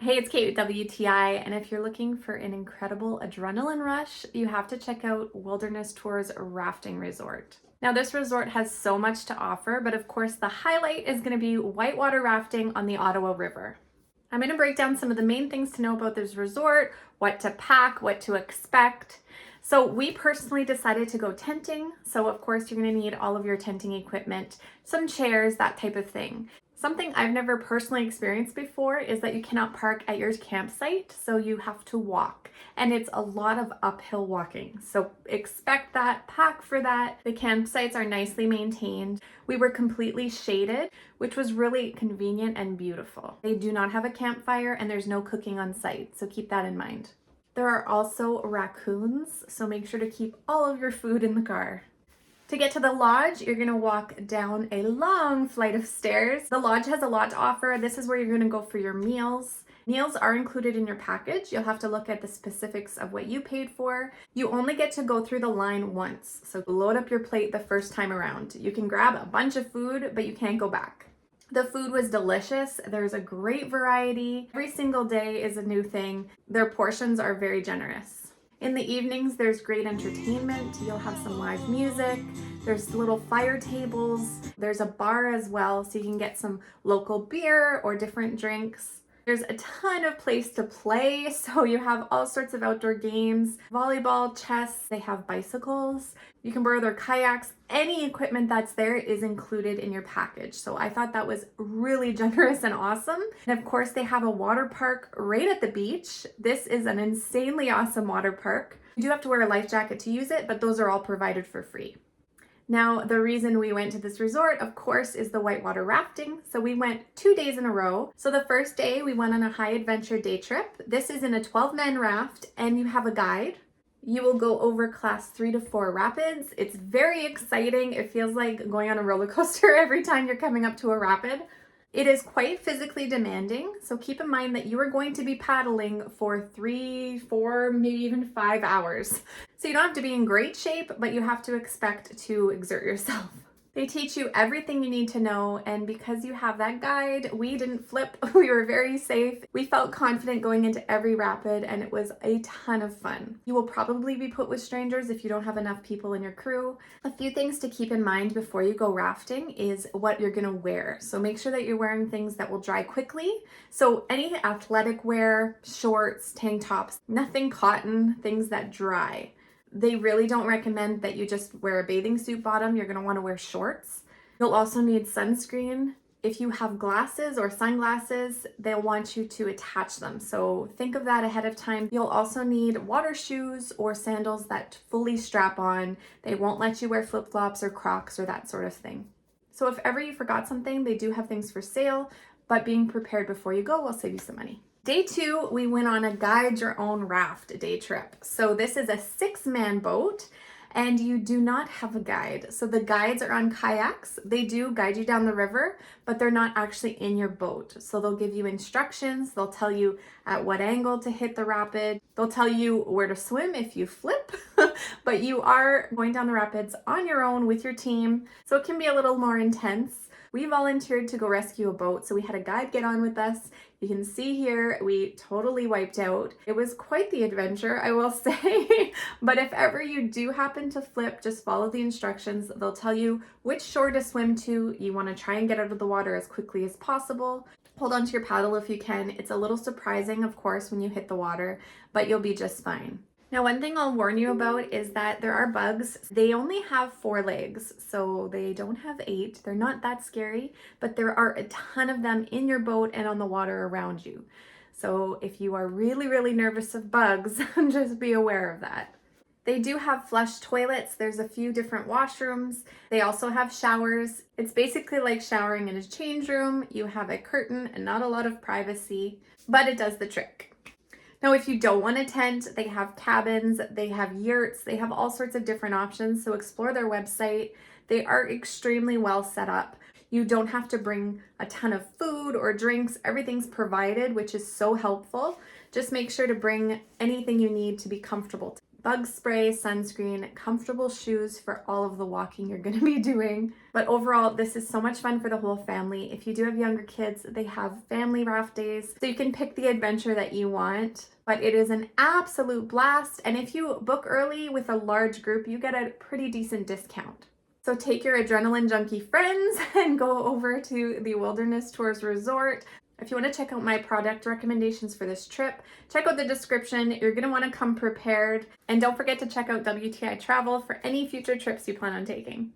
Hey, it's Kate with WTI, and if you're looking for an incredible adrenaline rush, you have to check out Wilderness Tours Rafting Resort. Now, this resort has so much to offer, but of course, the highlight is going to be whitewater rafting on the Ottawa River. I'm going to break down some of the main things to know about this resort, what to pack, what to expect. So we personally decided to go tenting. So of course, you're going to need all of your tenting equipment, some chairs, that type of thing. Something I've never personally experienced before is that you cannot park at your campsite, so you have to walk. And it's a lot of uphill walking. So expect that, pack for that. The campsites are nicely maintained. We were completely shaded, which was really convenient and beautiful. They do not have a campfire and there's no cooking on site, so keep that in mind. There are also raccoons, so make sure to keep all of your food in the car. To get to the lodge, you're gonna walk down a long flight of stairs. The lodge has a lot to offer. This is where you're gonna go for your meals. Meals are included in your package. You'll have to look at the specifics of what you paid for. You only get to go through the line once, so load up your plate the first time around. You can grab a bunch of food, but you can't go back. The food was delicious. There's a great variety. Every single day is a new thing. Their portions are very generous. In the evenings, there's great entertainment. You'll have some live music. There's little fire tables. There's a bar as well, so you can get some local beer or different drinks. There's a ton of place to play, so you have all sorts of outdoor games, volleyball, chess, they have bicycles. You can borrow their kayaks. Any equipment that's there is included in your package. So I thought that was really generous and awesome. And of course, they have a water park right at the beach. This is an insanely awesome water park. You do have to wear a life jacket to use it, but those are all provided for free. Now, the reason we went to this resort, of course, is the whitewater rafting. So we went 2 days in a row. So the first day we went on a high adventure day trip. This is in a 12-man raft and you have a guide. You will go over class 3 to 4 rapids. It's very exciting. It feels like going on a roller coaster every time you're coming up to a rapid. It is quite physically demanding, so keep in mind that you are going to be paddling for 3, 4, maybe even 5 hours. So you don't have to be in great shape, but you have to expect to exert yourself. They teach you everything you need to know, and because you have that guide, we didn't flip. We were very safe. We felt confident going into every rapid, and it was a ton of fun. You will probably be put with strangers if you don't have enough people in your crew. A few things to keep in mind before you go rafting is what you're gonna wear. So make sure that you're wearing things that will dry quickly. So any athletic wear, shorts, tank tops, nothing cotton, things that dry. They really don't recommend that you just wear a bathing suit bottom. You're gonna wanna wear shorts. You'll also need sunscreen. If you have glasses or sunglasses, they'll want you to attach them. So think of that ahead of time. You'll also need water shoes or sandals that fully strap on. They won't let you wear flip-flops or Crocs or that sort of thing. So if ever you forgot something, they do have things for sale, but being prepared before you go will save you some money. Day 2, we went on a guide your own raft day trip. So this is a 6-man boat and you do not have a guide. So the guides are on kayaks. They do guide you down the river, but they're not actually in your boat. So they'll give you instructions. They'll tell you at what angle to hit the rapid. They'll tell you where to swim if you flip, but you are going down the rapids on your own with your team. So it can be a little more intense. We volunteered to go rescue a boat, so we had a guide get on with us. You can see here, we totally wiped out. It was quite the adventure, I will say. But if ever you do happen to flip, just follow the instructions. They'll tell you which shore to swim to. You want to try and get out of the water as quickly as possible. Hold onto your paddle if you can. It's a little surprising, of course, when you hit the water, but you'll be just fine. Now, one thing I'll warn you about is that there are bugs. They only have 4 legs, so they don't have 8. They're not that scary, but there are a ton of them in your boat and on the water around you. So if you are really, really nervous of bugs, just be aware of that. They do have flush toilets. There's a few different washrooms. They also have showers. It's basically like showering in a change room. You have a curtain and not a lot of privacy, but it does the trick. Now, if you don't want a tent, they have cabins, they have yurts, they have all sorts of different options. So explore their website. They are extremely well set up. You don't have to bring a ton of food or drinks. Everything's provided, which is so helpful. Just make sure to bring anything you need to be comfortable. bug spray, sunscreen, comfortable shoes for all of the walking you're going to be doing. But overall, this is so much fun for the whole family. If you do have younger kids, they have family raft days, so you can pick the adventure that you want. But it is an absolute blast, and if you book early with a large group, you get a pretty decent discount. So take your adrenaline junkie friends and go over to the Wilderness Tours Resort. If you want to check out my product recommendations for this trip, check out the description. You're going to want to come prepared. And don't forget to check out WTI Travel for any future trips you plan on taking.